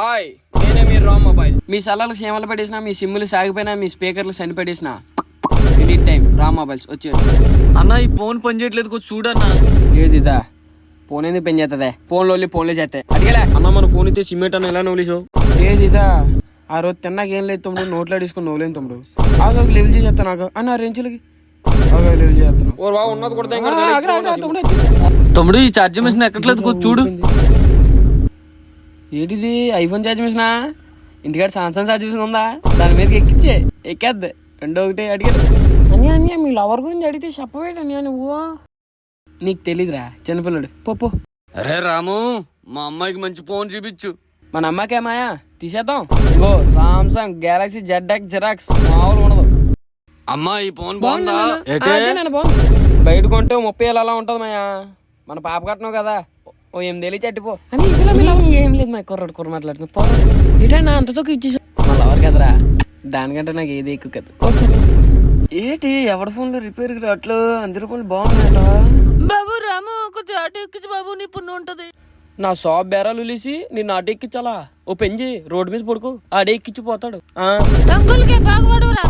Hi, నేనే మీ Ram mobile. మీ సల్లాలు సీమలు పెట్టేసిన, మీ సిమ్ములు సాగిపోయినా, మీ స్పీకర్లు సని పెట్టేసిన ఎనీ టైం రామ్ మొబైల్స్ వచ్చేది. అన్న ఈ ఫోన్ పని చేయట్లేదు, కొంచెం చూడన్నా. ఏదిదా ఫోన్ ఎందుకు పని చేస్తుందే? ఫోన్లో చేస్తాయి అడిగలే. అన్న మన ఫోన్ అయితే సిమెంట్ అన్న ఎలా నోలిసావు? ఏదిదా ఆ రోజు తిన్నాక ఏం లేదు తమ్ముడు, నోట్లో తీసుకుని నవ్వులేను తమ్ముడు. ఆగ లెవెల్ చేస్తా నాకు అన్న రేంజ్లకి లెవెల్ చేస్తాను. ఓ బాబు ఉన్నది కొడతా. తమ్ముడు ఈ ఛార్జ్ మిషన్ ఎక్కట్లేదు, కొంచెం చూడు. ఏంటిది ఐఫోన్ ఛార్జ్ మిషనా? ఇంటికాడ సామ్సంగ్ ఛార్జ్ మిషన్ ఉందా? దాని మీదకి ఎక్కేద్ది. రెండో ఒకటి అడిగాడు. అన్య మీ లవర్ గురించి అడిగితే చెప్పవేటన్యా నువ్వు? నీకు తెలీదురా చిన్నపిల్లడు. పో. అరే రాము, మా అమ్మాయికి మంచి ఫోన్ చూపించు. మన అమ్మాయికేమాయా తీసేద్దాం. ఇంకో సామ్సంగ్ గెలాక్సీ ZX జిరాక్స్ మామూలు ఉండదు. అమ్మా ఈ ఫోన్ బాగుందా? బయట కొంటే 30,000 అలా ఉంటది మాయా. మన పాప కట్టినావు కదా, ఓ 8,000 చట్టిపో అని. ఏం లేదు మా కుర్ర మాట్లాడుతున్నా. ఏటన్నా అంతతో ఇచ్చేసా మా లవర్ కదరా, దానికంటే నాకు ఏది ఎక్కువ కదా. ఏంటి ఎవరి ఫోన్లో రిపేర్ అట్లు 100 రూపాయలు బాగున్నాయట. బాబు రాము కొద్దిగా ఆటో ఎక్కించు బాబు, నీ పుణ్యం ఉంటది. నా షాప్ బేరాలు ఉలిసి నిన్ను ఆటో ఎక్కించాలా? ఓ పెంచి రోడ్డు మీద పడుకో, ఆడే ఎక్కించిపోతాడు. తంగులకే బాగుపడవురా.